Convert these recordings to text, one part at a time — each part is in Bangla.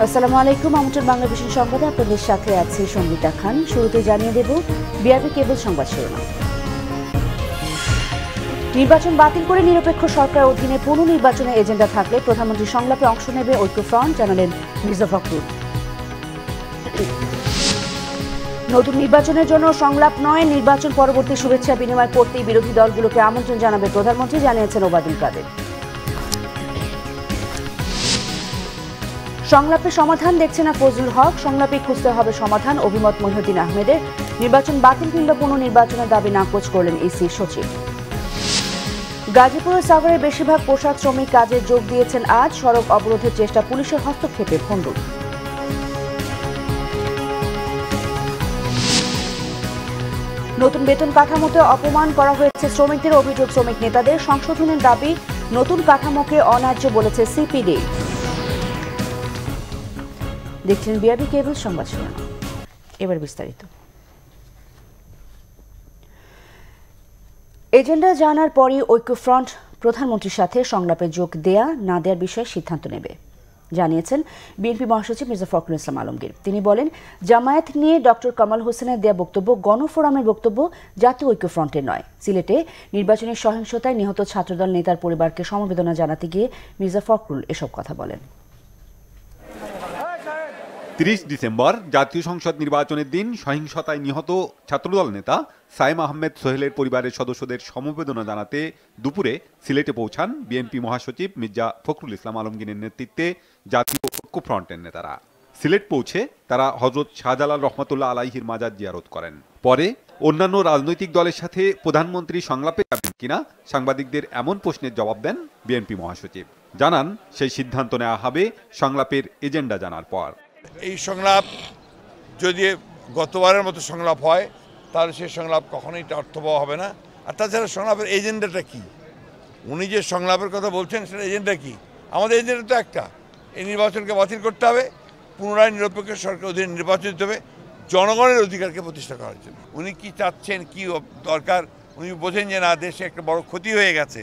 আসসালামু আলাইকুম। আমন্ত্রণ বাংলাদেশের সংবাদে আপনাদের সাথে আছি সঙ্গীতা খান। শুরুতে জানিয়ে দেব বিআরবি কেবল সংবাদ শিরোনাম। নির্বাচন বাতিল করে নিরপেক্ষ সরকারের অধীনে পুনর্নির্বাচনের এজেন্ডা থাকলে প্রধানমন্ত্রী সংলাপে অংশ নেবে ঐক্যফ্রন্ট, জানালেন মির্জা ফখরুল। নতুন নির্বাচনের জন্য সংলাপ নয়, নির্বাচন পরবর্তী শুভেচ্ছা বিনিময় করতেই বিরোধী দলগুলোকে আমন্ত্রণ জানাবে প্রধানমন্ত্রী, জানিয়েছেন ওবায়দুল কাদের। সংলাপে সমাধান দেখছে না ফজলুল হক, সংলাপে খুঁজতে হবে সমাধান, অভিমত মহিউদ্দিন আহমেদের। নির্বাচন বাতিল কিংবা পুনর্নির্বাচনের দাবি নাকচ করলেন ইসি সচিব। গাজীপুর ও সাভারের বেশিরভাগ পোশাক শ্রমিক কাজে যোগ দিয়েছেন আজ। সড়ক অবরোধের চেষ্টা, পুলিশের হস্তক্ষেপে ভণ্ডুল। নতুন বেতন কাঠামোতে অপমান করা হয়েছে শ্রমিকদের, অভিযোগ শ্রমিক নেতাদের। সংশোধনের দাবি, নতুন কাঠামোকে অন্যায্য বলেছে সিপিডি। দেখছেন বিআরবি কেবল সংবাদ শিরোনাম। এবার বিস্তারিত। এজেন্ডা জানার পরই ঐক্যফ্রন্ট প্রধানমন্ত্রীর সাথে সংলাপে যোগ দেয়া না দেওয়ার বিষয়ে সিদ্ধান্ত নেবে, জানিয়েছেন বিএনপি মহাসচিব মির্জা ফখরুল ইসলাম আলমগীর। তিনি বলেন, জামায়াত নিয়ে ডক্টর কামাল হোসেনের দেয়া বক্তব্য গণফোরামের বক্তব্য, জাতীয় ঐক্যফ্রন্টের নয়। সিলেটে নির্বাচনী সহিংসতায় নিহত ছাত্রদল নেতার পরিবারকে সমবেদনা জানাতে গিয়ে মির্জা ফখরুল এসব কথা বলেন। ৩০ ডিসেম্বর জাতীয় সংসদ নির্বাচনের দিন সহিংসতায় নিহত ছাত্রদল নেতা সাইম আহমেদ সোহেলের পরিবারের সদস্যদের সমবেদনা জানাতে দুপুরে সিলেটে পৌঁছান বিএনপি মহাসচিব মির্জা ফখরুল ইসলাম আলমগীরের নেতৃত্বে জাতীয় ঐক্যফ্রন্টের নেতারা। সিলেট পৌঁছে তারা হযরত শাহজালাল রহমাতুল্লাহ আলাইহির মাজার জিয়ারত করেন। পরে অন্যান্য রাজনৈতিক দলের সাথে প্রধানমন্ত্রী সংলাপে যাবেন কিনা সাংবাদিকদের এমন প্রশ্নের জবাব দেন বিএনপি মহাসচিব। জানান, সেই সিদ্ধান্ত নেওয়া হবে সংলাপের এজেন্ডা জানার পর। এই সংলাপ যদি গতবারের মতো সংলাপ হয় তাহলে সেই সংলাপ কখনোই অর্থবহ হবে না। আর তাছাড়া সংলাপের এজেন্ডাটা কি, উনি যে সংলাপের কথা বলছেন সেটা এজেন্ডা কি? আমাদের এজেন্ডা তো একটা, এই নির্বাচনকে বাতিল করতে হবে, পুনরায় নিরপেক্ষ সরকার অধীনে নির্বাচন দিতে হবে জনগণের অধিকারকে প্রতিষ্ঠা করার জন্য। উনি কি চাচ্ছেন, কি দরকার, উনি বোঝেন যে না, দেশে একটা বড় ক্ষতি হয়ে গেছে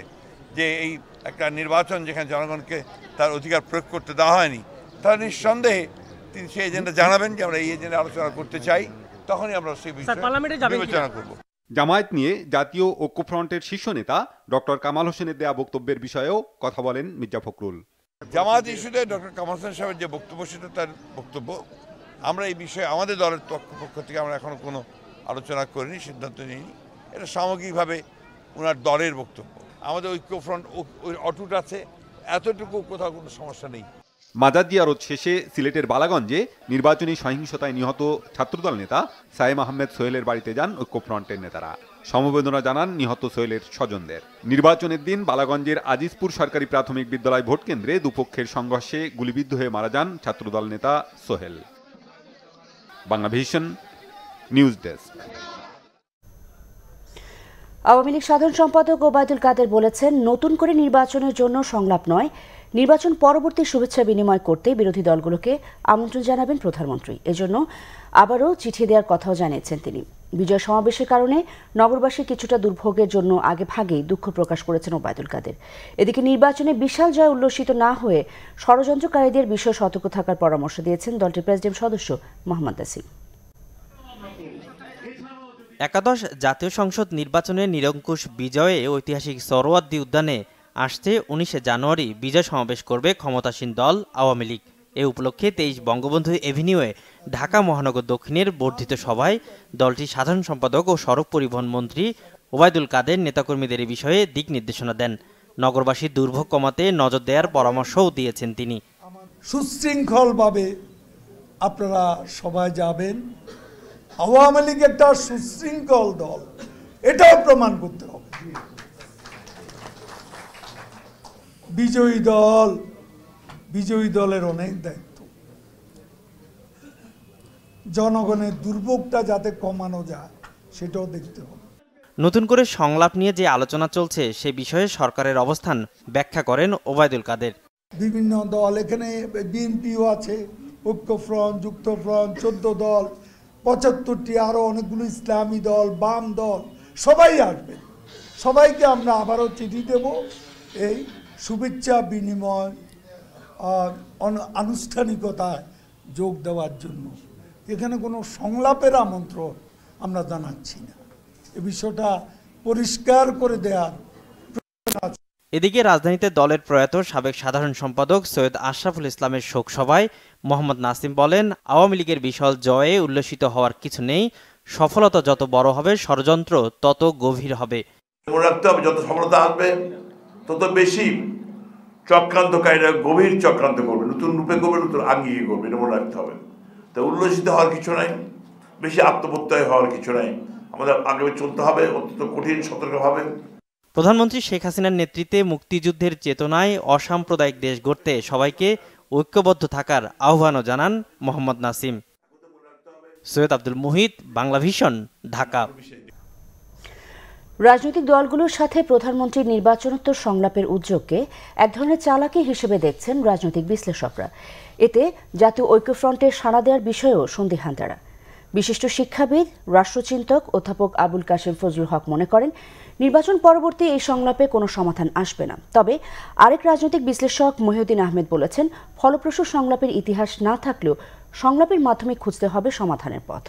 যে এই একটা নির্বাচন যেখানে জনগণকে তার অধিকার প্রয়োগ করতে দেওয়া হয়নি, তাহলে নিঃসন্দেহে তিনি সেই এজেন্ডা জানাবেন যে আমরা এই এজেন্ডা আলোচনা করতে চাই, তখনই আমরা সেই বিষয়ে বিবেচনা করব। জামায়াত নিয়ে জাতীয় ঐক্যফ্রন্টের শীর্ষ নেতা ডক্টর কামাল হোসেনের দেয়া বক্তব্যের বিষয়েও কথা বলেন মির্জা ফখরুল। জামায়াত ইস্যুতে ডক্টর কামাল হোসেন সাহেবের যে বক্তব্য, সেটা তার বক্তব্য। আমরা এই বিষয়ে আমাদের দলের পক্ষ থেকে আমরা এখনো কোনো আলোচনা করিনি, সিদ্ধান্ত নিইনি। এটা সামগ্রিকভাবে ওনার দলের বক্তব্য। আমাদের ঐক্যফ্রন্ট অটুট আছে, এতটুকু কোথাও কোনো সমস্যা নেই। মাজার জিয়ারত শেষে সিলেটের বালাগঞ্জে নির্বাচনী সহিংসতায় নিহত ছাত্রদল নেতা সাইম আহমেদ সোহেলের বাড়িতে যান ঐক্যফ্রন্টের নেতারা। সমবেদনা জানান নিহত সোহেলের স্বজনদের। নির্বাচনের দিন বালাগঞ্জের আজিজপুর সরকারি প্রাথমিক বিদ্যালয় ভোট কেন্দ্রে দুপক্ষের সংঘর্ষে গুলিবিদ্ধ হয়ে মারা যান ছাত্রদল নেতা Sohel. Banglavision news desk. Awami League সাধারণ সম্পাদক ওবায়দুল কাদের বলেছেন, নতুন করে নির্বাচনের জন্য সংলাপ নয়, নির্বাচন পরবর্তী শুভেচ্ছা বিনিময় করতে বিরোধী দলগুলোকে আমন্ত্রণ জানাবেন প্রধানমন্ত্রী। এজন্য আবারও চিঠি দেওয়ার কথাও জানিয়েছেন তিনি। বিজয় সমাবেশের কারণে নগরবাসীর কিছুটা দুর্ভোগের জন্য আগে ভাগেই দুঃখ প্রকাশ করেছেন ওবায়দুল কাদের। এদিকে নির্বাচনে বিশাল জয় উল্লসিত না হয়ে ষড়যন্ত্রকারীদের বিষয়ে সতর্ক থাকার পরামর্শ দিয়েছেন দলটির প্রেসিডেন্ট সদস্য মোহাম্মদ আসিফ। একাদশ জাতীয় সংসদ নির্বাচনের নিরঙ্কুশ বিজয়ে ঐতিহাসিক সোহরাওয়ার্দী উদ্যানে আসছে 19 জানুয়ারি বিজয় সমাবেশ করবে ক্ষমতাসীন দল আওয়ামী লীগ। এ উপলক্ষে 23 বঙ্গবন্ধু এভিনিউয়ে ঢাকা মহানগর দক্ষিণের বর্ধিত সভায় দলটির সাধারণ সম্পাদক ও সড়ক পরিবহন মন্ত্রী ওবায়দুল কাদের নেতাকর্মীদের এই বিষয়ে দিক নির্দেশনা দেন। নগরবাসীর দুর্ভোগ কমাতে নজর দেওয়ার পরামর্শও দিয়েছেন তিনি। সুশৃঙ্খলভাবে আপনারা সবাই যাবেন, আওয়ামী লীগ একটা সুশৃঙ্খল দল, এটাও প্রমাণ করতে হবে। বিজয়ী দলের অনেক দায়িত্ব, জনগণের দুর্ভোগটা যাতে কমানো যায় সেটাও দেখতে হবে। নতুন করে সংলাপ নিয়ে যে আলোচনা চলছে সে বিষয়ে সরকারের অবস্থান ব্যাখ্যা করেন ওবায়দুল কাদের। বিভিন্ন দল, এখানে বিএনপিও আছে, ঐক্যফ্রন্ট, যুক্তফ্রন্ট, 14 দল, 75টি আরো অনেকগুলো ইসলামী দল, বাম দল, সবাই আসবে। সবাইকে আমরা আবারও চিঠি দেব এই শুভেচ্ছা বিনিময় আনুষ্ঠানিকতায় যোগ দেওয়ার জন্য। এখানে কোনো সংলাপের আমন্ত্রণ আমরা জানাচ্ছি না, এ বিষয়টা পরিষ্কার করে দেওয়ার প্রয়োজন আছে। এদিকে রাজধানীতে দলের প্রয়াত সাবেক সাধারণ সম্পাদক সৈয়দ আশরাফুল ইসলামের শোক সভায় মোহাম্মদ নাসিম বলেন, আওয়ামী লীগের বিশাল জয়ে উল্লসিত হওয়ার কিছু নেই, সফলতা যত বড় হবে ষড়যন্ত্র তত গভীর হবে। মনে রাখতে হবে, যত সফলতা আসবে তত বেশি চক্রান্তকারীরা গভীর চক্রান্ত করবে, নতুন রূপে করবে, নতুন আঙ্গিকে করবে, এটা মনে রাখতে হবে। তো উল্লসিত হওয়ার কিছু নাই, বেশি আত্মপ্রত্যয় হওয়ার কিছু নাই, আমাদের আগে চলতে হবে অত্যন্ত কঠিন সতর্কভাবে। প্রধানমন্ত্রী শেখ হাসিনার নেতৃত্বে মুক্তিযুদ্ধের চেতনায় অসাম্প্রদায়িক দেশ গড়তে সবাইকে ঐক্যবদ্ধ থাকার আহ্বানও জানান মোহাম্মদ নাসিম। সৈয়দ আব্দুল মুহিত, বাংলা ভিশন, ঢাকা। রাজনৈতিক দলগুলোর সাথে প্রধানমন্ত্রীর নির্বাচনোত্তর সংলাপের উদ্যোগকে এক ধরনের চালাকি হিসেবে দেখছেন রাজনৈতিক বিশ্লেষকরা। এতে জাতীয় ঐক্যফ্রন্টের সাড়া দেওয়ার বিষয়েও সন্দিহান তারা। বিশিষ্ট শিক্ষাবিদ, রাষ্ট্রচিন্তক অধ্যাপক আবুল কাশেম ফজলুল হক মনে করেন, নির্বাচন পরবর্তী এই সংলাপে কোনো সমাধান আসবে না। তবে আরেক রাজনৈতিক বিশ্লেষক মহিউদ্দিন আহমেদ বলেছেন, ফলপ্রসূ সংলাপের ইতিহাস না থাকলেও সংলাপের মাধ্যমে খুঁজতে হবে সমাধানের পথ।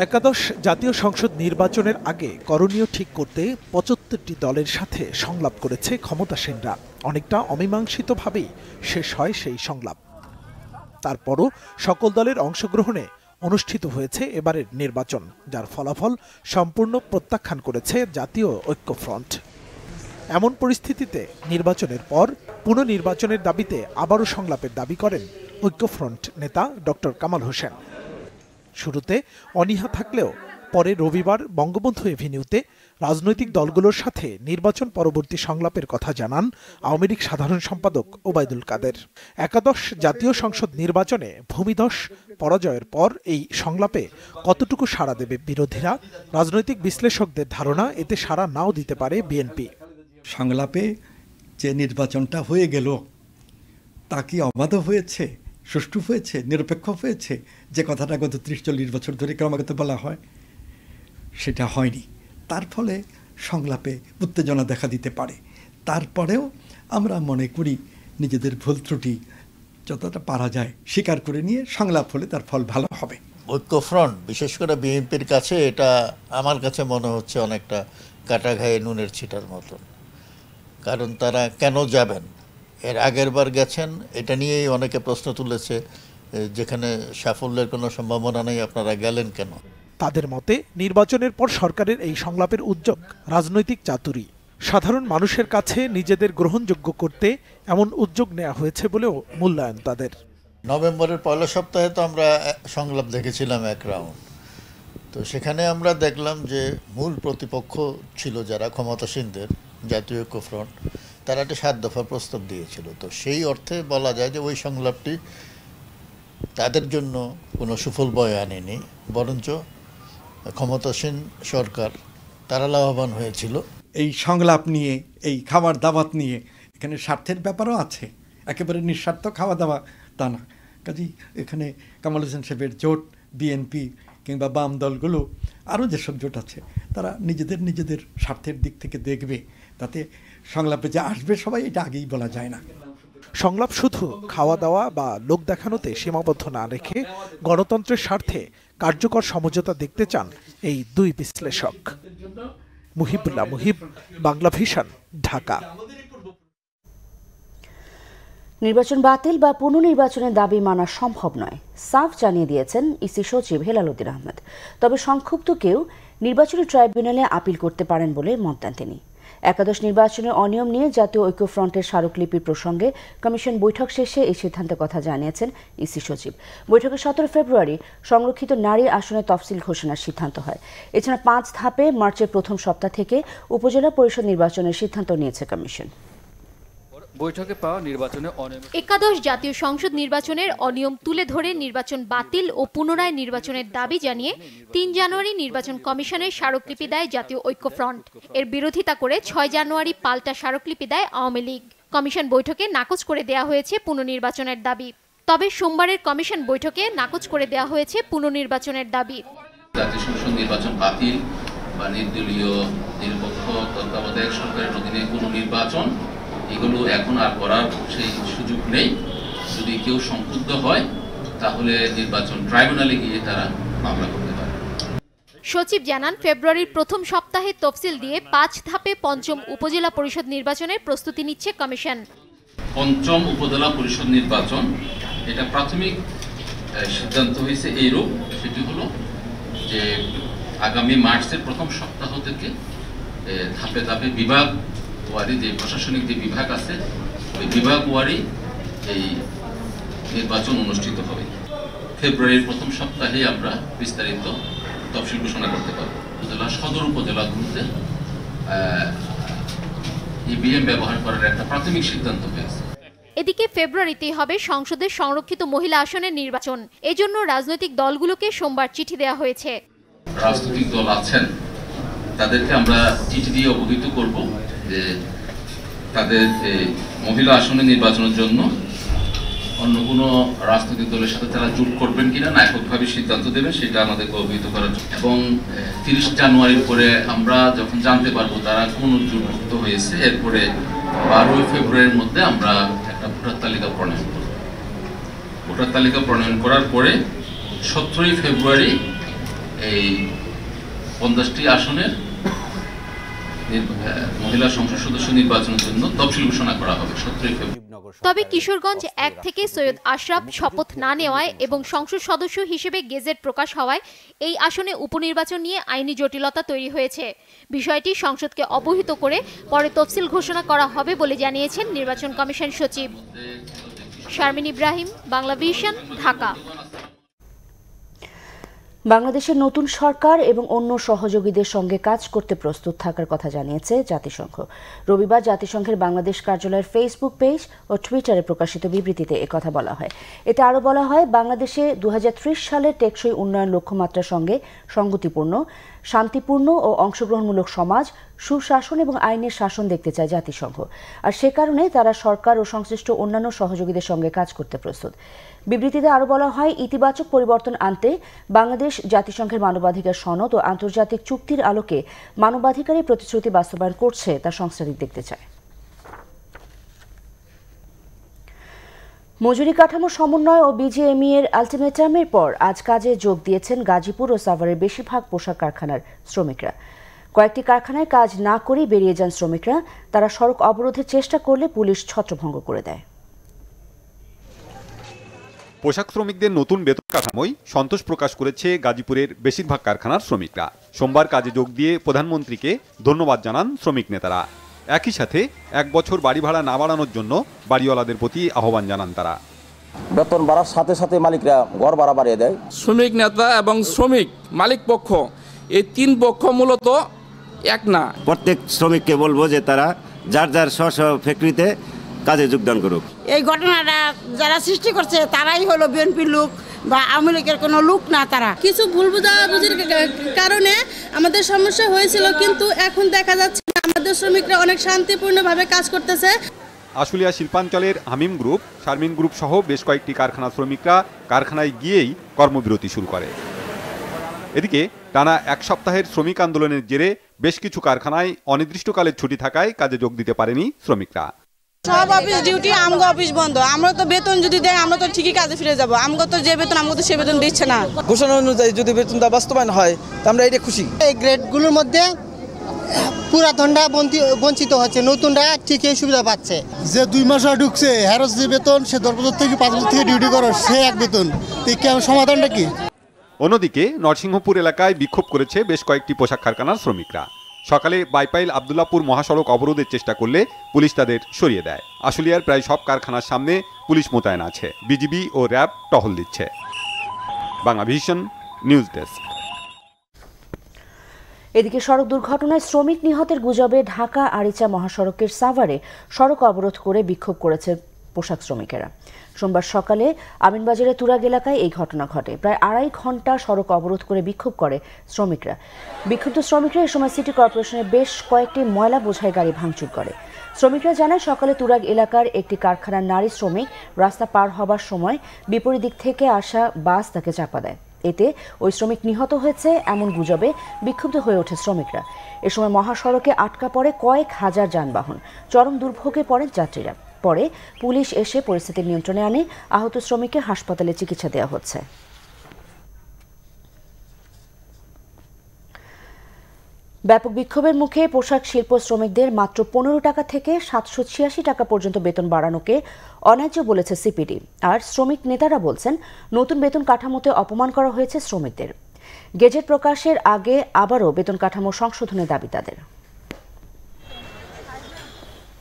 একাদশ জাতীয় সংসদ নির্বাচনের আগে করণীয় ঠিক করতে ৭৫টি দলের সাথে সংলাপ করেছে ক্ষমতাসীনরা। অনেকটা অমীমাংসিতভাবেই শেষ হয় সেই সংলাপ। তারপরও সকল দলের অংশগ্রহণে অনুষ্ঠিত হয়েছে এবারের নির্বাচন, যার ফলাফল সম্পূর্ণ প্রত্যাখ্যান করেছে জাতীয় ঐক্যফ্রন্ট। এমন পরিস্থিতিতে নির্বাচনের পর পুনর্নির্বাচনের দাবিতে আবারও সংলাপের দাবি করেন ঐক্যফ্রন্ট নেতা ডক্টর কামাল হোসেন। শুরুতে অনীহা থাকলেও পরে রবিবার বঙ্গবন্ধু এভিনিউতে রাজনৈতিক দলগুলোর সাথে নির্বাচন পরবর্তী সংলাপের কথা জানান আওয়ামী লীগ সাধারণ সম্পাদক ওবায়দুল কাদের। একাদশ জাতীয় সংসদ নির্বাচনে ভূমিধস পরাজয়ের পর এই সংলাপে কতটুকু সাড়া দেবে বিরোধীরা? রাজনৈতিক বিশ্লেষকদের ধারণা, এতে সাড়া নাও দিতে পারে বিএনপি। সংলাপে যে নির্বাচনটা হয়ে গেল তা কি অবাধ হয়েছে, সুষ্ঠু হয়েছে, নিরপেক্ষ হয়েছে, যে কথাটা গত ৩০-৪০ বছর ধরে ক্রমাগত বলা হয়, সেটা হয়নি। তার ফলে সংলাপে উত্তেজনা দেখা দিতে পারে। তারপরেও আমরা মনে করি নিজেদের ভুল ত্রুটি যতটা পারা যায় স্বীকার করে নিয়ে সংলাপ হলে তার ফল ভালো হবে। ঐক্যফ্রন্ট বিশেষ করে বিএনপির কাছে এটা আমার কাছে মনে হচ্ছে অনেকটা কাটা ঘায়ে নুনের ছিটার মতন। কারণ তারা কেন যাবেন? এর আগের বার গেছেন, এটা নিয়েই অনেকে প্রশ্ন তুলেছে, যেখানে সাফল্যের কোনো সম্ভাবনা নেই আপনারা গেলেন কেন? তাদের মতে নির্বাচনের পর সরকারের এই সংলাপের উদ্যোগ রাজনৈতিক চাতুরী। সাধারণ মানুষের কাছে নিজেদের গ্রহণযোগ্য করতে এমন উদ্যোগ নেওয়া হয়েছে বলেও মূল্যায়ন তাদের। নভেম্বরের পয়লা সপ্তাহে তো আমরা সংলাপ দেখেছিলাম এক রাউন্ড। তো সেখানে আমরা দেখলাম যে মূল প্রতিপক্ষ ছিল যারা ক্ষমতাসীনদের জাতীয় ঐক্যফ্রন্ট, তারা একটা ৭ দফা প্রস্তাব দিয়েছিল। তো সেই অর্থে বলা যায় যে ওই সংলাপটি তাদের জন্য কোনো সুফল বয়ে আনেনি, বরঞ্চ ক্ষমতাসীন সরকার তারা লাভবান হয়েছিল। এই সংলাপ নিয়ে, এই খাবার দাওয়াত নিয়ে এখানে স্বার্থের ব্যাপারও আছে, একেবারে নিঃস্বার্থ খাওয়া দাওয়া তা না। কাজেই এখানে কামাল হোসেন সাহেবের জোট, বিএনপি কিংবা বাম দলগুলো আরও যেসব জোট আছে, তারা নিজেদের স্বার্থের দিক থেকে দেখবে, তাতে সংলাপে যে আসবে সবাই এটা আগেই বলা যায় না। সংলাপ শুধু খাওয়া দাওয়া বা লোক দেখানোতে সীমাবদ্ধ না রেখে গণতন্ত্রের স্বার্থে কার্যকর সমঝোতা দেখতে চান এই দুই বিশ্লেষক। মুহিবুল্লাহ মুহিব, বাংলা ভিশন, ঢাকা। নির্বাচন বাতিল বা পুনর্নির্বাচনের দাবি মানা সম্ভব নয়, সাফ জানিয়ে দিয়েছেন ইসি সচিব হেলাল উদ্দিন আহমেদ। তবে সংক্ষুব্ধ কেউ নির্বাচনী ট্রাইব্যুনালে আপিল করতে পারেন বলে মত দেন তিনি। একাদশ নির্বাচনের অনিয়ম নিয়ে জাতীয় ঐক্যফ্রন্টের স্মারকলিপির প্রসঙ্গে কমিশন বৈঠক শেষে এই সিদ্ধান্তের কথা জানিয়েছেন ইসি সচিব। বৈঠকে ১৭ ফেব্রুয়ারি সংরক্ষিত নারী আসনের তফসিল ঘোষণার সিদ্ধান্ত হয়। এছাড়া ৫ ধাপে মার্চের প্রথম সপ্তাহ থেকে উপজেলা পরিষদ নির্বাচনের সিদ্ধান্ত নিয়েছে কমিশন। বৈঠকে পাওয়া নির্বাচনে একাদশ জাতীয় সংসদ নির্বাচনের অনিয়ম তুলে ধরে নির্বাচন বাতিল ও পুনরায় নির্বাচনের দাবি জানিয়ে ৩ জানুয়ারি নির্বাচন কমিশনের স্মারকলিপি দেয় জাতীয় ঐক্যফ্রন্ট। এর বিরোধিতা করে ৬ জানুয়ারি পাল্টা স্মারকলিপি দেয় আওয়ামী লীগ। কমিশন বৈঠকে নাকচ করে দেয়া হয়েছে পুনর্নির্বাচনের দাবি। তবে সোমবারের কমিশন বৈঠকে নাকচ করে দেয়া হয়েছে পুনর্নির্বাচনের দাবি। জাতীয় সংসদ নির্বাচন বাতিল বা নির্দলীয় নিরপেক্ষ তত্ত্বাবধায়ক সরকারের অধীনে পুনর্নির্বাচন, এগুলো এখন আর করার সেই সুযোগ নেই। যদি কেউ সংক্ষুব্ধ হয় তাহলে নির্বাচন ট্রাইব্যুনালে গিয়ে তারা মামলা করতে পারে। সচিব জানান, ফেব্রুয়ারির প্রথম সপ্তাহে তফসিল দিয়ে 5 ধাপে পঞ্চম উপজেলা পরিষদ নির্বাচনের প্রস্তুতি নিচ্ছে কমিশন। পঞ্চম উপজেলা পরিষদ নির্বাচন, এটা প্রাথমিক সিদ্ধান্ত হয়েছে এইরূপ, সেটি হলো যে আগামী মার্চের প্রথম সপ্তাহ থেকে ধাপে ধাপে বিভাগ ওয়ারি, যে প্রশাসনিক যে বিভাগ আছে ওই বিভাগ ওয়ারি এই নির্বাচন অনুষ্ঠিত হবে। ফেব্রুয়ারির প্রথম সপ্তাহে আমরা বিস্তারিত তফসিল ঘোষণা করতে পারব। উপজেলা সদর উপজেলাগুলোতে ইভিএম ব্যবহার করার একটা প্রাথমিক সিদ্ধান্ত হয়েছে। এদিকে ফেব্রুয়ারিতেই হবে সংসদের সংরক্ষিত মহিলা আসনের নির্বাচন। এজন্য রাজনৈতিক দলগুলোকে সোমবার চিঠি দেওয়া হয়েছে। রাজনৈতিক দল আছেন তাদেরকে আমরা চিঠি দিয়ে অবহিত করব যে তাদের মহিলা আসনে নির্বাচনের জন্য অন্য কোনো রাজনৈতিক দলের সাথে তারা জোট করবেন কিনা, না এককভাবে সিদ্ধান্ত দেবেন, সেটা আমাদেরকে অবহিত করার জন্য। এবং 30 জানুয়ারির পরে আমরা যখন জানতে পারবো তারা কোন জোটভুক্ত হয়েছে, এরপরে 12 ফেব্রুয়ারির মধ্যে আমরা একটা ভোটার তালিকা প্রণয়ন করব। ভোটার তালিকা প্রণয়ন করার পরে 17 ফেব্রুয়ারি এই 50টি আসনের মহিলা সংসদ সদস্য নির্বাচনের জন্য তফসিল ঘোষণা করা হবে 17 ফেব্রুয়ারি। তবে কিশোরগঞ্জ 1 থেকে সৈয়দ আশরাফ শপথ না নেওয়ায় এবং সংসদ সদস্য হিসেবে গেজেট প্রকাশ হওয়ায় এই আসনে উপনির্বাচন নিয়ে আইনি জটিলতা তৈরি হয়েছে। বিষয়টি সংসদকে অবহিত করে পরে তফসিল ঘোষণা করা হবে বলে জানিয়েছেন নির্বাচন কমিশন সচিব। শারমিন ইব্রাহিম, বাংলা ভিশন, ঢাকা। বাংলাদেশের নতুন সরকার এবং অন্য সহযোগীদের সঙ্গে কাজ করতে প্রস্তুত থাকার কথা জানিয়েছে জাতিসংঘ। রবিবার জাতিসংঘের বাংলাদেশ কার্যালয়ের ফেসবুক পেজ ও টুইটারে প্রকাশিত বিবৃতিতে একথা বলা হয়। এতে আরও বলা হয়, বাংলাদেশে 2030 সালের টেকসই উন্নয়ন লক্ষ্যমাত্রার সঙ্গে সঙ্গতিপূর্ণ, শান্তিপূর্ণ ও অংশগ্রহণমূলক সমাজ, সুশাসন এবং আইনের শাসন দেখতে চায় জাতিসংঘ। আর সে কারণে তারা সরকার ও সংশ্লিষ্ট অন্যান্য সহযোগীদের সঙ্গে কাজ করতে প্রস্তুত। বিবৃতিতে আরও বলা হয়, ইতিবাচক পরিবর্তন আনতে বাংলাদেশ জাতিসংঘের মানবাধিকার সনদ ও আন্তর্জাতিক চুক্তির আলোকে মানবাধিকারের প্রতিশ্রুতি বাস্তবায়ন করছে তা সংস্থাটি দেখতে চায়। মজুরি কাঠামো সমন্বয় ও বিজিএমই এর আলটিমেটামের পর আজ কাজে যোগ দিয়েছেন গাজীপুর ও সাভারের বেশিরভাগ পোশাক কারখানার শ্রমিকরা। কয়েকটি কারখানায় কাজ না করেই বেরিয়ে যান শ্রমিকরা। তারা সড়ক অবরোধের চেষ্টা করলে পুলিশ ছত্রভঙ্গ করে দেয়। পোশাক শ্রমিকদের নতুন বেতন কাঠামোয় সন্তোষ প্রকাশ করেছে গাজীপুরের বেশিরভাগ কারখানার শ্রমিকরা। সোমবার কাজে যোগ দিয়ে প্রধানমন্ত্রীকে ধন্যবাদ জানান শ্রমিক নেতারা। একই সাথে 1 বছর বাড়ি ভাড়া না বাড়ানোর জন্য বাড়িওয়ালাদের প্রতি আহ্বান জানান তারা। বেতন বাড়ার সাথে সাথে মালিকরা ঘর ভাড়া বাড়িয়ে দেয়। শ্রমিক নেতা এবং শ্রমিক মালিক পক্ষ, এই 3 পক্ষ মূলত এক না। প্রত্যেক শ্রমিককে বলবো যে তারা যার যার স্ব ফ্যাক্টরিতে কাজে যোগদান করুক। এই ঘটনাটা যারা সৃষ্টি করছে তারাই হলো বিএনপির লোক বা আওয়ামী লীগের কোনো লোক না। তারা কিছু ভুল বুঝাবুঝির কারণে আমাদের সমস্যা হয়েছিল, কিন্তু এখন দেখা যাচ্ছে আমাদের শ্রমিকরা অনেক শান্তিপূর্ণভাবে কাজ করতেছে। আশুলিয়া শিল্পাঞ্চলের হামিম গ্রুপ, শারমিন গ্রুপ সহ বেশ কয়েকটি কারখানা শ্রমিকরা কারখানায় গিয়েই কর্মবিরতি শুরু করে। এদিকে টানা 1 সপ্তাহের শ্রমিক আন্দোলনের জেরে বেশ কিছু কারখানায় অনির্দিষ্টকালের ছুটি থাকায় কাজে যোগ দিতে পারেনি শ্রমিকরা। সব অফিস ডিউটি, আমগো অফিস বন্ধ। আমরা তো বেতন যদি দেয় আমরা তো ঠিকই কাজে ফিরে যাব। আমগো তো যে বেতন আমগো তো সে বেতন দিচ্ছে না। ঘোষণা অনুযায়ী যদি বেতনটা বাস্তবায়ন হয় তো আমরা এটা খুশি। এই গ্রেডগুলোর মধ্যে পুরাতনরা বঞ্চিত হচ্ছে, নতুনরা ঠিকই সুবিধা পাচ্ছে। যে 2 মাস ঢুকছে হ্যারস যে বেতন, সে 10 বছর থেকে 5 বছর থেকে ডিউটি করো, সে এক বেতন। সমাধানটা কি? অন্যদিকে নরসিংহপুর এলাকায় বিক্ষোভ করেছে বেশ কয়েকটি পোশাক কারখানার শ্রমিকরা। সকালে বাইপাইল আব্দুল্লাপুর মহাসড়ক অবরোধের চেষ্টা করলে পুলিশ তাদের সরিয়ে দেয়। আশুলিয়ার প্রায় সব কারখানার সামনে পুলিশ মোতায়েন আছে। বিজিবি ও র্যাব টহল দিচ্ছে। Bangla Vision news desk. এদিকে সড়ক দুর্ঘটনায় শ্রমিক নিহতের গুজবে ঢাকা আরিচা মহাসড়কের সাভারে সড়ক অবরোধ করে বিক্ষোভ করেছে পোশাক শ্রমিকেরা। সোমবার সকালে আমিনবাজারের তুরাগ এলাকায় এই ঘটনা ঘটে। প্রায় 2.5 ঘন্টা সড়ক অবরোধ করে বিক্ষোভ করে শ্রমিকরা। বিক্ষুব্ধ শ্রমিকরা এ সময় সিটি কর্পোরেশনের বেশ কয়েকটি ময়লা বোঝাই গাড়ি ভাঙচুর করে। শ্রমিকরা জানায়, সকালে তুরাগ এলাকার একটি কারখানার নারী শ্রমিক রাস্তা পার হবার সময় বিপরীত দিক থেকে আসা বাস তাকে চাপা দেয়। এতে ওই শ্রমিক নিহত হয়েছে এমন গুজবে বিক্ষুব্ধ হয়ে ওঠে শ্রমিকরা। এ সময় মহাসড়কে আটকা পড়ে কয়েক হাজার যানবাহন, চরম দুর্ভোগে পড়েন যাত্রীরা। পরে পুলিশ এসে পরিস্থিতি নিয়ন্ত্রণে আনে, আহত শ্রমিককে হাসপাতালে চিকিৎসা দেওয়া হচ্ছে। ব্যাপক বিক্ষোভের মুখে পোশাক শিল্প শ্রমিকদের মাত্র 15 টাকা থেকে 786 টাকা পর্যন্ত বেতন বাড়ানোকে অন্যায্য বলেছে সিপিডি। আর শ্রমিক নেতারা বলছেন নতুন বেতন কাঠামোতে অপমান করা হয়েছে শ্রমিকদের। গেজেট প্রকাশের আগে আবারও বেতন কাঠামো সংশোধনের দাবি তাদের।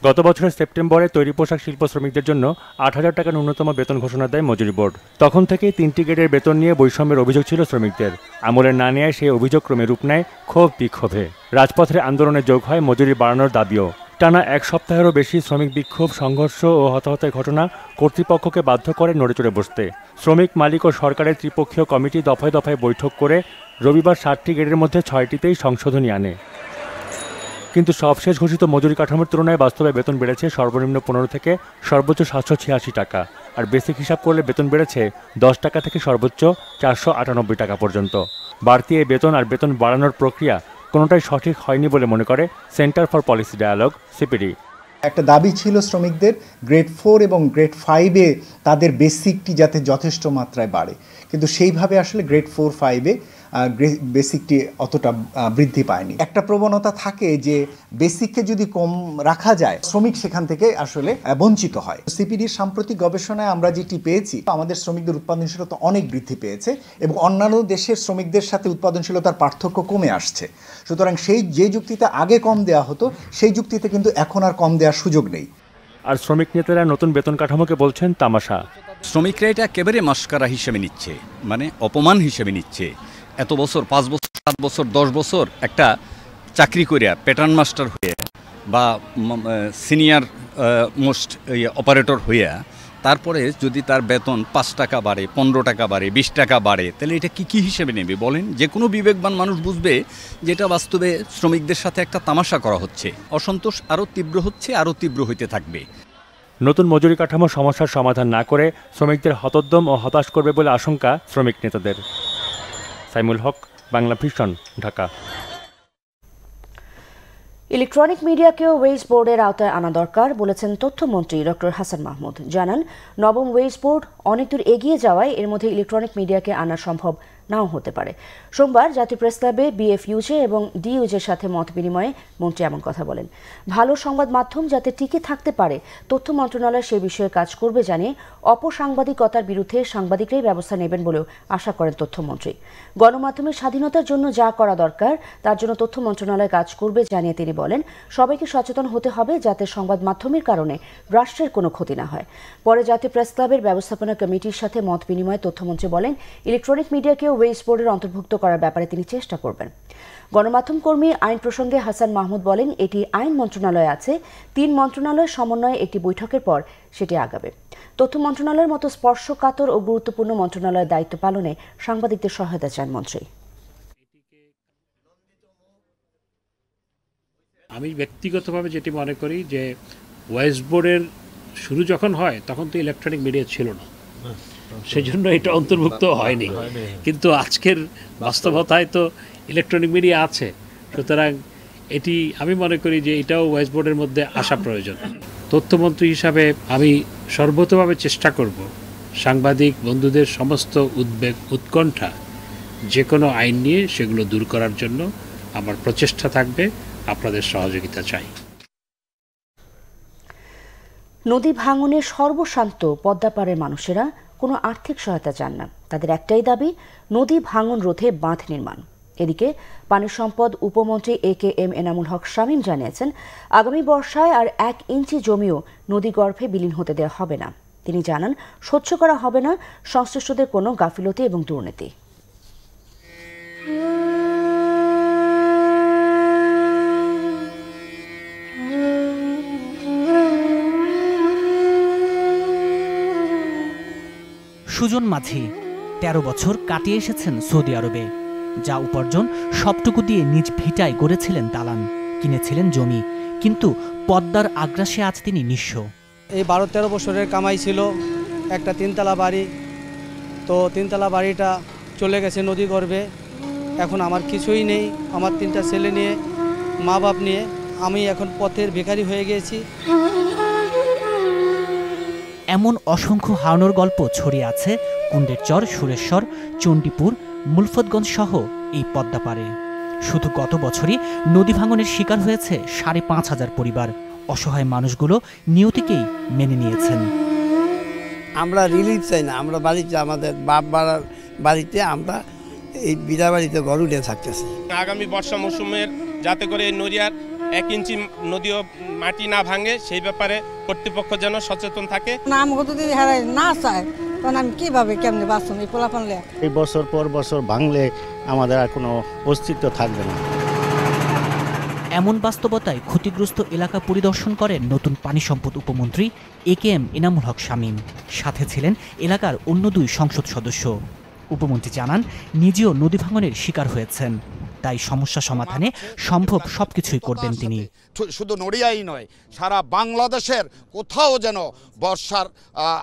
গত বছরের সেপ্টেম্বরে তৈরি পোশাক শিল্প শ্রমিকদের জন্য 8,000 টাকা ন্যূনতম বেতন ঘোষণা দেয় মজুরি বোর্ড। তখন থেকেই 3টি গ্রেডের বেতন নিয়ে বৈষম্যের অভিযোগ ছিল শ্রমিকদের। আমলে না নেয় সেই অভিযোগ ক্রমে রূপ নেয় ক্ষোভ বিক্ষোভে। রাজপথের আন্দোলনে যোগ হয় মজুরি বাড়ানোর দাবিও। টানা এক সপ্তাহেরও বেশি শ্রমিক বিক্ষোভ, সংঘর্ষ ও হতাহতের ঘটনা কর্তৃপক্ষকে বাধ্য করে নড়েচড়ে বসতে। শ্রমিক, মালিক ও সরকারের ত্রিপক্ষীয় কমিটি দফায় দফায় বৈঠক করে রবিবার 7টি গ্রেডের মধ্যে 6টিতেই সংশোধনী আনে। কিন্তু সবশেষ ঘোষিত মজুরি কাঠামোর তুলনায় বাস্তবে বেতন বেড়েছে সর্বনিম্ন 15 থেকে সর্বোচ্চ 786 টাকা। আর বেসিক হিসাব করলে বেতন বেড়েছে 10 টাকা থেকে সর্বোচ্চ 498 টাকা পর্যন্ত। বাড়তি এই বেতন আর বেতন বাড়ানোর প্রক্রিয়া কোনোটাই সঠিক হয়নি বলে মনে করে centre for policy dialogue, CPD. একটা দাবি ছিল শ্রমিকদের গ্রেড 4 এবং গ্রেড 5-এ তাদের বেসিকটি যাতে যথেষ্ট মাত্রায় বাড়ে, কিন্তু সেইভাবে আসলে গ্রেড 4-5-এ বেসিকটি অতটা বৃদ্ধি পায়নি। একটা প্রবণতা থাকে যে বেসিককে যদি কম রাখা যায় শ্রমিক সেখান থেকে আসলে বঞ্চিত হয়। সিপিডির সাম্প্রতিক গবেষণায় আমরা যেটি পেয়েছি, আমাদের শ্রমিকদের উৎপাদনশীলতা অনেক বৃদ্ধি পেয়েছে এবং অন্যান্য দেশের শ্রমিকদের সাথে উৎপাদনশীলতার পার্থক্য কমে আসছে। সুতরাং সেই যে যুক্তিতে আগে কম দেওয়া হতো সেই যুক্তিতে কিন্তু এখন আর কম দেওয়ার সুযোগ নেই। আর শ্রমিক নেতারা নতুন বেতন কাঠামোকে বলছেন তামাশা। শ্রমিকরা এটা একেবারে মস্করা হিসেবে নিচ্ছে, মানে অপমান হিসেবে নিচ্ছে। এত বছর, 5 বছর, 7 বছর, 10 বছর একটা চাকরি করিয়া প্যাটার্ন মাস্টার হয়ে বা সিনিয়র মোস্ট অপারেটর হইয়া তারপরে যদি তার বেতন 5 টাকা বাড়ে, 15 টাকা বাড়ে, 20 টাকা বাড়ে, তাহলে এটা কি হিসেবে নেবে বলেন? যে কোনো বিবেকবান মানুষ বুঝবে যে এটা বাস্তবে শ্রমিকদের সাথে একটা তামাশা করা হচ্ছে। অসন্তোষ আরও তীব্র হচ্ছে, আরও তীব্র হইতে থাকবে। নতুন মজুরি কাঠামো সমস্যার সমাধান না করে শ্রমিকদের হতোদ্যম ও হতাশ করবে বলে আশঙ্কা শ্রমিক নেতাদের। সাইমুল হক, বাংলা ভিশন, ঢাকা। ইলেকট্রনিক মিডিয়াকেও ওয়েজ বোর্ডের আওতায় আনা দরকার বলেছেন তথ্যমন্ত্রী ডক্টর হাসান মাহমুদ। জানান, নবম ওয়েজ বোর্ড অনেক দূর এগিয়ে যাওয়ায় এর মধ্যে ইলেকট্রনিক মিডিয়াকে আনা সম্ভব নাও হতে পারে। সোমবার জাতীয় প্রেস ক্লাবে বিএফইউজে এবং ডিইউজের সাথে মত বিনিময়ে মন্ত্রী এমন কথা বলেন। ভালো সংবাদ মাধ্যম যাতে টিকে থাকতে পারে তথ্য মন্ত্রণালয় সে বিষয়ে কাজ করবে জানিয়ে অপসাংবাদিকতার বিরুদ্ধে সাংবাদিকরাই ব্যবস্থা নেবেন বলেও আশা করেন তথ্যমন্ত্রী। গণমাধ্যমের স্বাধীনতার জন্য যা করা দরকার তার জন্য তথ্য মন্ত্রণালয় কাজ করবে জানিয়ে তিনি বলেন, সবাইকে সচেতন হতে হবে যাতে সংবাদ মাধ্যমের কারণে রাষ্ট্রের কোনো ক্ষতি না হয়। পরে জাতীয় প্রেস ক্লাবের ব্যবস্থাপনা কমিটির সাথে মত বিনিময়ে তথ্যমন্ত্রী বলেন, ইলেকট্রনিক মিডিয়াকেও ওয়েজ বোর্ডের অন্তর্ভুক্ত করার ব্যাপারে তিনি চেষ্টা করবেন। গণমাধ্যম কর্মী আইন প্রসঙ্গে হাসান মাহমুদ বলেন, এটি আইন মন্ত্রণালয় আছে, 3 মন্ত্রণালয়ের সমন্বয়ে একটি বৈঠকের পর সেটি আগাবে। তথ্য মন্ত্রণালয়ের মতো স্পর্শকাতর ও গুরুত্বপূর্ণ মন্ত্রণালয়ের দায়িত্ব পালনে সাংবাদিকদের সহায়তা চান মন্ত্রী। আমি ব্যক্তিগতভাবে যেটি মনে করি যে ওয়েজ বোর্ডের শুরু যখন হয় তখন তো ইলেকট্রনিক মিডিয়া ছিল না, সেই জন্য এটা অন্তর্ভুক্ত হয়নি। কিন্তু আজকের বাস্তবতায় তো ইলেকট্রনিক মিডিয়া আছে, সুতরাং এটি আমি মনে করি যে এটাও ওয়েজ বোর্ডের মধ্যে আসা প্রয়োজন। তথ্যমন্ত্রী হিসাবে আমি সর্বতভাবে চেষ্টা করব সাংবাদিক বন্ধুদের সমস্ত উদ্বেগ, উৎকণ্ঠা যে কোনো আইন নিয়ে সেগুলো দূর করার জন্য আমার প্রচেষ্টা থাকবে। আপনাদের সহযোগিতা চাই। নদী ভাঙনে সর্বশান্ত পদ্মাপাড়ের মানুষেরা কোনো আর্থিক সহায়তা চান না। তাদের একটাই দাবি, নদী ভাঙন রোধে বাঁধ নির্মাণ। এদিকে পানি সম্পদ উপমন্ত্রী AKM এনামুল হক শামীম জানিয়েছেন, আগামী বর্ষায় আর 1 ইঞ্চি জমিও নদীগর্ভে বিলীন হতে দেওয়া হবে না। তিনি জানান, সহ্য করা হবে না সংশ্লিষ্টদের কোনো গাফিলতি এবং দুর্নীতি। সুজন মাঝি 13 বছর কাটিয়ে এসেছেন সৌদি আরবে। যা উপার্জন সবটুকু দিয়ে নিজ ভিটায় গড়েছিলেন দালান, কিনেছিলেন জমি, কিন্তু পদ্মার আগ্রাসে আজ তিনি নিঃস্ব। এই 12-13 বছরের কামাই ছিল একটা 3 তলা বাড়ি, তো 3 তলা বাড়িটা চলে গেছে নদী গর্ভে। এখন আমার কিছুই নেই, আমার 3টা ছেলে নিয়ে, মা বাপ নিয়ে আমি এখন পথের ভিখারি হয়ে গিয়েছি। এমন অসংখ্য হারানোর গল্প ছড়িয়ে আছে কুণ্ডের চর, সুরেশ্বর, চণ্ডীপুর, মুলফতগঞ্জ সহ এই পদ্মা পারে। শুধু গত বছরই নদী ভাঙনের শিকার হয়েছে 5,500 পরিবার। অসহায় মানুষগুলো নিয়তিকেই মেনে নিয়েছেন। আমরা রিলিফ চাই না, আমরা বাড়িতে আমাদের বাপ বাড়ার বাড়িতে আমরা এই বিড়া বাড়িতে ঘর উঠে থাকতেছি। আগামী বর্ষা মৌসুমের যাতে করে নদীর 1 ইঞ্চি নদীও মাটি না ভাঙে সেই ব্যাপারে কর্তৃপক্ষ যেন সচেতন থাকে। নাম যদি হারাই না চায় তখন আমি কিভাবে কেমনে বাঁচুন এই পোলাপানলে। এই বছর পর বছর ভাঙলে আমাদের আর কোনো অস্তিত্ব থাকবে না। এমন বাস্তবতায় ক্ষতিগ্রস্ত এলাকা পরিদর্শন করেন নতুন পানি সম্পদ উপমন্ত্রী AKM এনামুল হক শামীম। সাথে ছিলেন এলাকার অন্য 2 সংসদ সদস্য। উপমন্ত্রী জানান, নিজেও নদী ভাঙনের শিকার হয়েছেন, তাই সমস্যা সমাধানে সম্ভব সবকিছুই করবেন তিনি। শুধু নড়িয়াই নয়, সারা বাংলাদেশের কোথাও যেন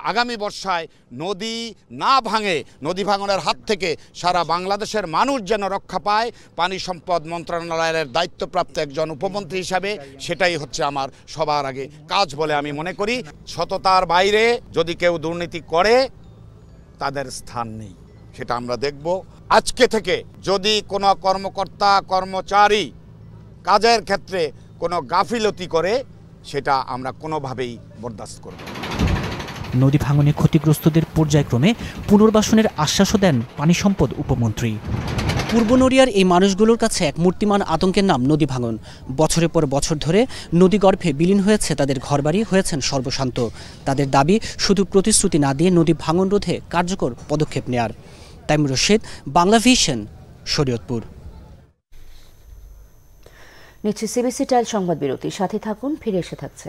আগামী বর্ষায় নদী না ভাঙে, নদী ভাঙনের হাত থেকে সারা বাংলাদেশের মানুষ যেন রক্ষা পায়, পানি সম্পদ মন্ত্রণালয়ের দায়িত্বপ্রাপ্ত একজন উপমন্ত্রী হিসাবে সেটাই হচ্ছে আমার সবার আগে কাজ বলে আমি মনে করি। সততার বাইরে যদি কেউ দুর্নীতি করে তাদের স্থান নেই, সেটা আমরা দেখব। আজকে থেকে যদি কোনো কর্মকর্তা কর্মচারী কাজের ক্ষেত্রে কোনো গাফিলতি করে সেটা আমরা কোনোভাবেই বরদাস্ত করব না। নদী ভাঙনে ক্ষতিগ্রস্তদের পর্যায়ক্রমে পুনর্বাসনের আশ্বাসও দেন পানি সম্পদ উপমন্ত্রী। পূর্ব নড়িয়ার এই মানুষগুলোর কাছে এক মূর্তিমান আতঙ্কের নাম নদী ভাঙন। বছরের পর বছর ধরে নদী গর্ভে বিলীন হয়েছে তাদের ঘরবাড়ি, হয়েছেন সর্বশান্ত। তাদের দাবি শুধু প্রতিশ্রুতি না দিয়ে নদী ভাঙন রোধে কার্যকর পদক্ষেপ নেয়ার। তাইমুর রশিদ, বাংলা ভিশন, শরীয়তপুর। নিচ্ছে সিবিসি টাইল সংবাদ বিরতি, সাথে থাকুন, ফিরে এসে থাকছে।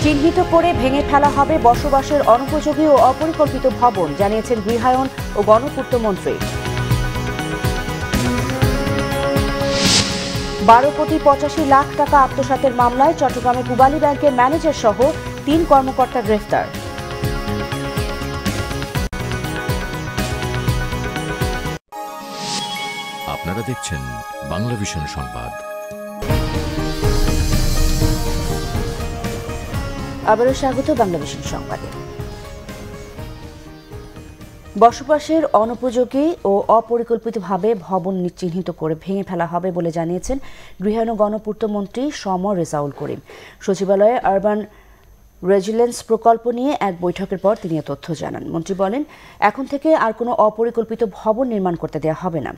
চিহ্নিত করে ভেঙে ফেলা হবে বসবাসের অনুপযোগী ও অপরিকল্পিত ভবন, জানিয়েছেন গৃহায়ন ও গণপূর্ত মন্ত্রী। 12,85,00,000 টাকা আত্মসাতের মামলায় চট্টগ্রামে পূবালী ব্যাংকের ম্যানেজার সহ 3 কর্মকর্তা গ্রেফতার। আপনারা দেখছেন বাংলা ভিশন সংবাদ। আবারও স্বাগত বাংলা ভিশন সংবাদে। বসবাসের অনুপযোগী ও অপরিকল্পিতভাবে ভবন চিহ্নিত করে ভেঙে ফেলা হবে বলে জানিয়েছেন গৃহায়ন ও গণপূর্ত মন্ত্রী রেজাউল করিম। সচিবালয়ে আরবান রেজিলেন্স প্রকল্প নিয়ে এক বৈঠকের পর তিনি তথ্য জানান। মন্ত্রী বলেন, এখন থেকে আর কোনো অপরিকল্পিত ভবন নির্মাণ করতে দেওয়া হবে না।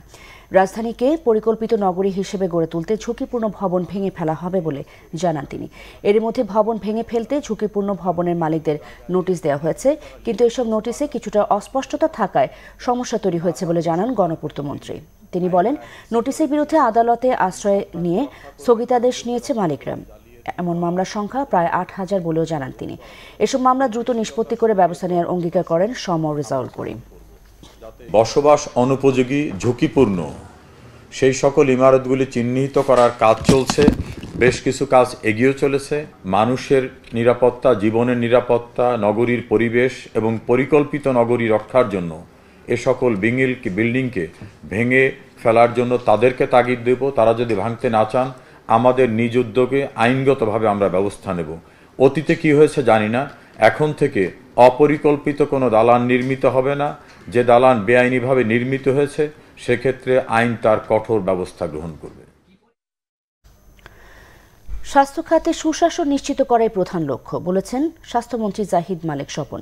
রাজধানীকে পরিকল্পিত নগরী হিসেবে গড়ে তুলতে ঝুঁকিপূর্ণ ভবন ভেঙে ফেলা হবে বলে জানান তিনি। এর মধ্যে ভবন ভেঙে ফেলতে ঝুঁকিপূর্ণ ভবনের মালিকদের নোটিশ দেওয়া হয়েছে, কিন্তু এসব নোটিশে কিছুটা অস্পষ্টতা থাকায় সমস্যা তৈরি হয়েছে বলে জানান গণপূর্ত মন্ত্রী। তিনি বলেন, নোটিশের বিরুদ্ধে আদালতে আশ্রয় নিয়ে স্থগিতাদেশ নিয়েছে মালিকরা। এমন মামলার সংখ্যা প্রায় 8,000 বলেও জানান তিনি। এসব মামলা দ্রুত নিষ্পত্তি করে ব্যবস্থা নেওয়ার অঙ্গীকার করেন রেজাউল করিম। বসবাস অনুপযোগী, ঝুঁকিপূর্ণ সেই সকল ইমারতগুলি চিহ্নিত করার কাজ চলছে। বেশ কিছু কাজ এগিয়ে চলেছে। মানুষের নিরাপত্তা, জীবনের নিরাপত্তা, নগরীর পরিবেশ এবং পরিকল্পিত নগরী রক্ষার জন্য এ সকল বিল্ডিংকে ভেঙে ফেলার জন্য তাদেরকে তাগিদ দেব। তারা যদি ভাঙতে না চান, আমাদের নিজ উদ্যোগে আইনগতভাবে আমরা ব্যবস্থা নেব। অতীতে কি হয়েছে জানি না, এখন থেকে অপরিকল্পিত কোনো দালান নির্মিত হবে না। যে দালান বেআইনিভাবে নির্মিত হয়েছে সেক্ষেত্রে আইন তার কঠোর ব্যবস্থা গ্রহণ করবে। স্বাস্থ্য খাতে সুশাসন নিশ্চিত করাই প্রধান লক্ষ্য বলেছেন স্বাস্থ্যমন্ত্রী জাহিদ মালেক স্বপন।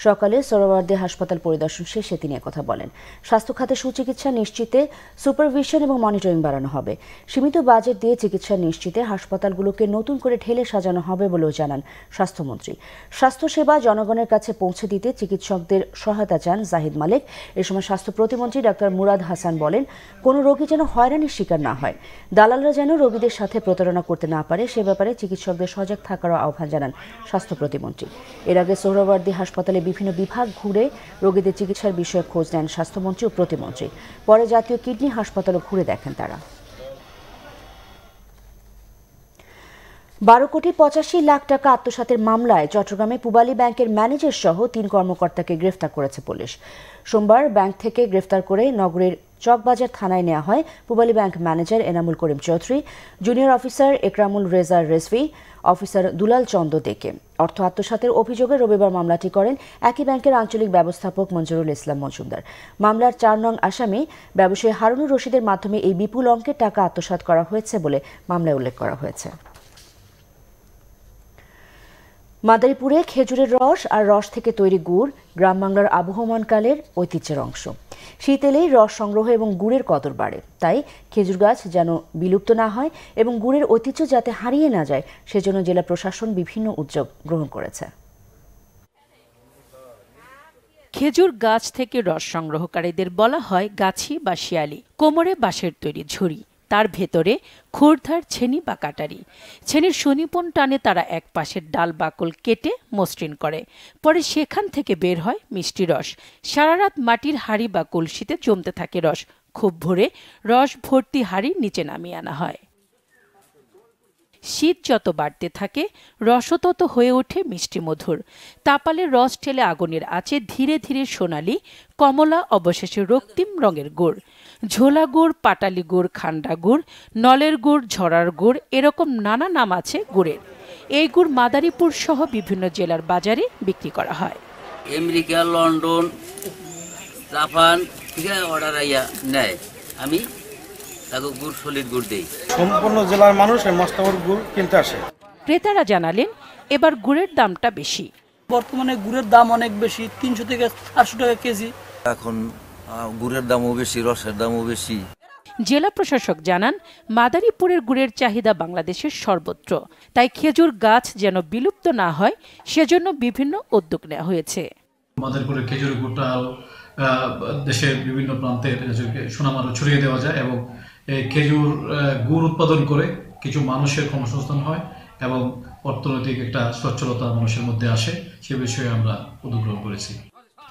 সকালে সোহরাওয়ার্দী হাসপাতাল পরিদর্শন শেষে তিনি একথা বলেন। স্বাস্থ্য খাতে সুচিকিৎসা নিশ্চিতে সুপারভিশন এবং মনিটরিং বাড়ানো হবে। সীমিত বাজেট দিয়ে চিকিৎসা নিশ্চিতে হাসপাতালগুলোকে নতুন করে ঢেলে সাজানো হবে বলেও জানান স্বাস্থ্যমন্ত্রী। স্বাস্থ্যসেবা জনগণের কাছে পৌঁছে দিতে চিকিৎসকদের সহায়তা চান জাহিদ মালেক। এ সময় স্বাস্থ্য প্রতিমন্ত্রী ডাক্তার মুরাদ হাসান বলেন, কোনো রোগী যেন হয়রানির শিকার না হয়, দালালরা যেন রোগীদের সাথে প্রতারণা করতে না পারে, সে ব্যাপারে চিকিৎসকদের সজাগ থাকারও আহ্বান জানান স্বাস্থ্য প্রতিমন্ত্রী। এর আগে সোহরাওয়ার্দী হাসপাতালে বিভিন্ন বিভাগ ঘুরে রোগীদের চিকিৎসার বিষয়ে খোঁজ নেন স্বাস্থ্যমন্ত্রী ও প্রতিমন্ত্রী। পরে জাতীয় কিডনি হাসপাতালও ঘুরে দেখেন তারা। 12 কোটি 85 লাখ টাকা আত্মসাতের মামলায় চট্টগ্রামে পূবালী ব্যাংকের ম্যানেজার সহ 3 কর্মকর্তাকে গ্রেফতার করেছে পুলিশ। সোমবার ব্যাংক থেকে গ্রেফতার করে নগরের চকবাজার থানায় নেওয়া হয় Pubali bank manager Enamul Karim Chowdhury, junior officer Ekramul Reza Rezvi, officer Dulal Chanda দেকে। অর্থ আত্মসাতের অভিযোগে রবিবার মামলাটি করেন একই ব্যাংকের আঞ্চলিক ব্যবস্থাপক মঞ্জুরুল ইসলাম মজুমদার। মামলার 4 নং আসামি ব্যবসায়ী হারুনুর রশিদের মাধ্যমে এই বিপুল অঙ্কের টাকা আত্মসাৎ করা হয়েছে বলে মামলায় উল্লেখ করা হয়েছে। মাদারীপুরে খেজুরের রস আর রস থেকে তৈরি গুড় গ্রাম বাংলার আবহমানকালের ঐতিহ্যের অংশ। শীত এলেই রস সংগ্রহ এবং গুড়ের কদর বাড়ে, তাই খেজুর গাছ যেন বিলুপ্ত না হয় এবং গুড়ের ঐতিহ্য যাতে হারিয়ে না যায় সেজন্য জেলা প্রশাসন বিভিন্ন উদ্যোগ গ্রহণ করেছে। খেজুর গাছ থেকে রস সংগ্রহকারীদের বলা হয় গাছি বা শিয়ালি। কোমরে বাঁশের তৈরি ঝুড়ি, তার ভেতরে খোরধার ছেনি বা কাটারি। ছেনির সুনিপুণ টানে তারা এক পাশের ডাল বাকল কেটে মসৃণ করে, পরে সেখান থেকে বের হয় মিষ্টি রস। সারা রাত মাটির হাঁড়ি বা কলসিতে জমতে থাকে রস। খুব ভোরে রস ভর্তি হাঁড়ি নিচে নামিয়ে আনা হয়। শীত যত বাড়তে থাকে রসও তত হয়ে ওঠে মিষ্টি মধুর। তাপালের রস ঠেলে আগুনের আঁচে ধীরে ধীরে সোনালি, কমলা, অবশেষে রক্তিম রঙের গুড়। ঝোলা গুড়, পাটালি গুড়, খান্ডা গুড়, নলের গুড়, ঝরার গুড়, এরকম নানা নাম আছে গুড়ের। এই গুড় মাদারীপুর সহ বিভিন্ন জেলার বাজারে বিক্রি করা হয়। আমেরিকা, লন্ডন, জাপান থেকে অর্ডার আইয়া নেয়, আমি তাকে গুড় সলিড গুড় দেই। সম্পূর্ণ জেলার মানুষ এই মস্তাবর গুড় কিনতে আসে। ক্রেতারা জানালেন এবার গুড়ের দামটা বেশি। বর্তমানে গুড়ের দাম অনেক বেশি, 300 থেকে 800 টাকা কেজি। এখন গুড়ের দামও বেশি, রসের দামও বেশি। জেলা প্রশাসক জানান মাদারীপুরের গুড়ের চাহিদা বাংলাদেশের সর্বত্র, তাই খেজুর গাছ যেন বিলুপ্ত না হয় সেজন্য বিভিন্ন উদ্যোগ নেওয়া হয়েছে। মাদারীপুরের খেজুর গুড়টা দেশের বিভিন্ন প্রান্তে সুনাম আরো ছড়িয়ে দেওয়া যায় এবং খেজুর গুড় উৎপাদন করে কিছু মানুষের কর্মসংস্থান হয় এবং অর্থনৈতিক একটা সচ্ছলতা মানুষের মধ্যে আসে, সে বিষয়ে আমরা উদ্যোগ গ্রহণ করেছি।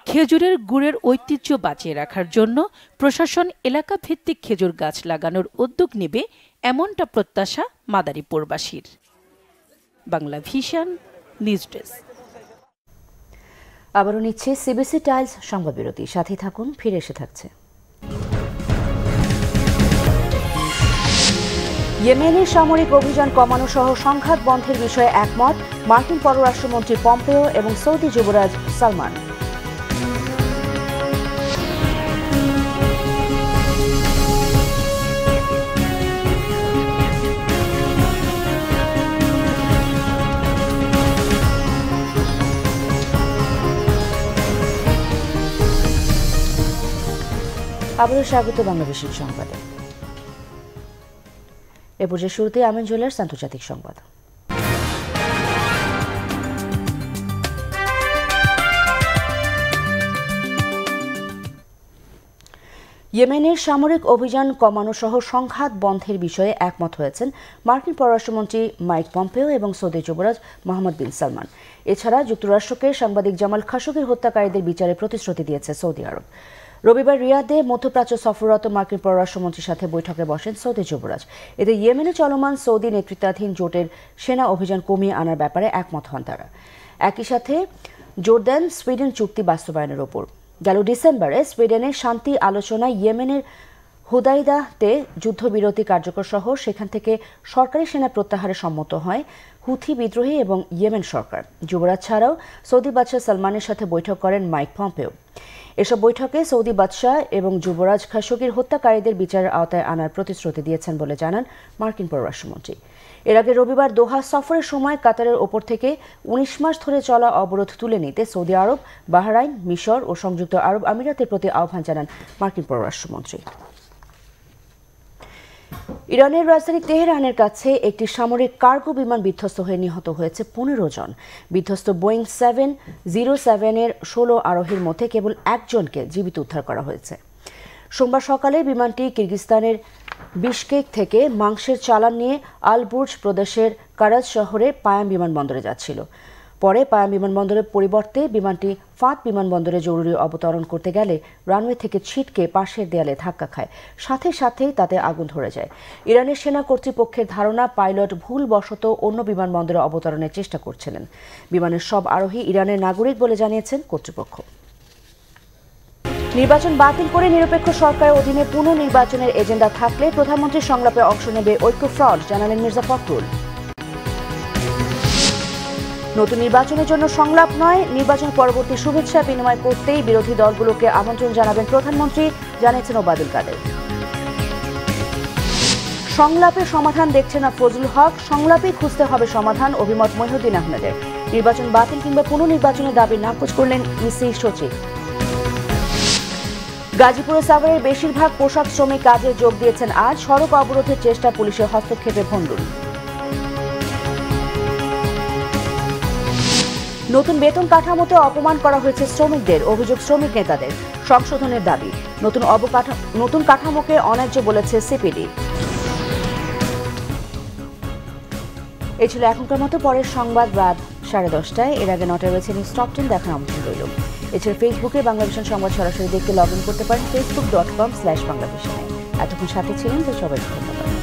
খেজুরের গুড়ের ঐতিহ্য বাঁচিয়ে রাখার জন্য প্রশাসন এলাকা ভিত্তিক খেজুর গাছ লাগানোর উদ্যোগ নেবে, এমনটা প্রত্যাশা মাদারীপুরবাসীর। Bangla Vision news desk. আবারও নিচ্ছে সিবিসি টাইলস সংবাদ বিরতি, সাথে থাকুন, ফিরে এসে থাকছে। ইয়েমেনের সামরিক অভিযান কমানো সহ সংঘাত বন্ধের বিষয়ে একমত মার্কিন পররাষ্ট্রমন্ত্রী পম্পেও এবং সৌদি যুবরাজ সালমান। আবারও স্বাগত বাংলা ভিশন সংবাদে। এ পর্যায়ে শুরুতে আমিন জুয়েলার্স আন্তর্জাতিক সংবাদ। ইয়েমেনের সামরিক অভিযান কমানো সহ সংঘাত বন্ধের বিষয়ে একমত হয়েছেন মার্কিন পররাষ্ট্রমন্ত্রী মাইক পম্পেও এবং সৌদি যুবরাজ মোহাম্মদ বিন সালমান। এছাড়া যুক্তরাষ্ট্রকে সাংবাদিক জামাল খাশোগির হত্যাকারীদের বিচারে প্রতিশ্রুতি দিয়েছে সৌদি আরব। রবিবার রিয়াদে মধ্যপ্রাচ্য সফররত মার্কিন পররাষ্ট্রমন্ত্রীর সাথে বৈঠকে বসেন সৌদি যুবরাজ। এতে ইয়েমেনে চলমান সৌদি নেতৃত্বাধীন জোটের সেনা অভিযান কমিয়ে আনার ব্যাপারে একমত হন তারা। একই সাথে জোর দেন সুইডেন চুক্তি বাস্তবায়নের ওপর। গেল ডিসেম্বরে সুইডেনের শান্তি আলোচনায় ইয়েমেনের হুদাইদাতে যুদ্ধবিরতি কার্যকর সহ সেখান থেকে সরকারি সেনা প্রত্যাহারে সম্মত হয় হুথি বিদ্রোহী এবং ইয়েমেন সরকার। যুবরাজ ছাড়াও সৌদি বাদশাহ সালমানের সাথে বৈঠক করেন মাইক পম্পেও। এসব বৈঠকে সৌদি বাদশাহ এবং যুবরাজ খাশোগির হত্যাকারীদের বিচারের আওতায় আনার প্রতিশ্রুতি দিয়েছেন বলে জানান মার্কিন পররাষ্ট্রমন্ত্রী। এর আগে রবিবার দোহা সফরের সময় কাতারের ওপর থেকে 19 মাস ধরে চলা অবরোধ তুলে নিতে সৌদি আরব, বাহরাইন, মিশর ও সংযুক্ত আরব আমিরাতের প্রতি আহ্বান জানান মার্কিন পররাষ্ট্রমন্ত্রী। ইরানের রাজধানী তেহরানের কাছে একটি সামরিক কার্গো বিমান বিধ্বস্ত হয়ে নিহত হয়েছে 15 জন। বিধ্বস্ত বোয়িং 707-এর 16 আরোহীর মধ্যে কেবল একজনকে জীবিত উদ্ধার করা হয়েছে। সোমবার সকালে বিমানটি কিরগিজস্তানের বিশকেক থেকে মাংসের চালান নিয়ে আলবুর্জ প্রদেশের কারাজ শহরে পায়াম বিমানবন্দরে যাচ্ছিল। পরে পায়াম বিমানবন্দরের পরিবর্তে বিমানটি ফাঁদ বিমানবন্দরে জরুরি অবতরণ করতে গেলে রানওয়ে থেকে ছিটকে পাশের দেয়ালে ধাক্কা খায়, সাথে সাথেই তাতে আগুন ধরে যায়। ইরানের সেনা কর্তৃপক্ষের ধারণা পাইলট ভুলবশত অন্য বিমানবন্দরে অবতরণের চেষ্টা করছিলেন। বিমানের সব আরোহী ইরানের নাগরিক বলে জানিয়েছেন কর্তৃপক্ষ। নির্বাচন বাতিল করে নিরপেক্ষ সরকারের অধীনে পুনর্নির্বাচনের এজেন্ডা থাকলে প্রধানমন্ত্রীর সংলাপে অংশ নেবে ঐক্য ফ্রন্ট, জানালেন মির্জা ফখরুল। নতুন নির্বাচনের জন্য সংলাপ নয়, নির্বাচন পরবর্তী শুভেচ্ছা বিনিময় করতেই বিরোধী দলগুলোকে আমন্ত্রণ জানাবেন প্রধানমন্ত্রী, জানিয়েছেন ওবায়দুল কাদের। সংলাপে সমাধান দেখছে না ফজলুল হক, সংলাপেই খুঁজতে হবে সমাধান, অভিমত মহিউদ্দিন আহমেদের। নির্বাচন বাতিল কিংবা পুনর্নির্বাচনের দাবি নাকচ করলেন ইসি সচিব। গাজীপুরে সাভারের বেশিরভাগ পোশাক শ্রমিক কাজে যোগ দিয়েছেন আজ, সড়ক অবরোধের চেষ্টা, পুলিশের হস্তক্ষেপে ভণ্ডুল। নতুন বেতন কাঠামোতে অপমান করা হয়েছে শ্রমিকদের, অভিযোগ শ্রমিক নেতাদের, সংশোধনের দাবি। নতুন কাঠামোকে অন্যায্য বলেছে সিপিডি। এই ছিল এখনকার মতো, পরের সংবাদ রাত 10:30টায়। এর আগে 9টায় রয়েছে নিউজ টপ 10 দেখার আমন্ত্রণ রইল। এছাড়া ফেসবুকে বাংলাভিশন সংবাদ সরাসরি দেখতে লগ ইন করতে পারেন facebook.com/বাংলাভিশনে। এতক্ষণ সাথে ছিলেন, তো সবাইকে ধন্যবাদ।